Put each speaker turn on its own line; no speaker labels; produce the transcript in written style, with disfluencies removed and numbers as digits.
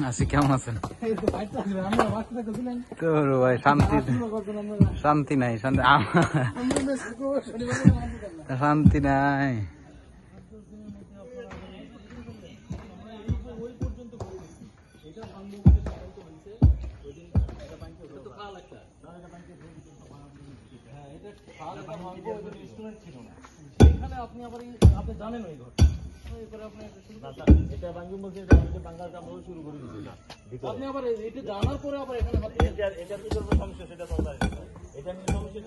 আছি, কেমন আছেন? তোর ভাই শান্তি শান্তি নাই, শান্তি নাই।
আপনি আবার আপনি জানেন ওই ঘর আপনি আবার এটা জানার পরে আবার এখানে এটা কি করবো সমস্যা সেটা এটা নিয়ে সমস্যা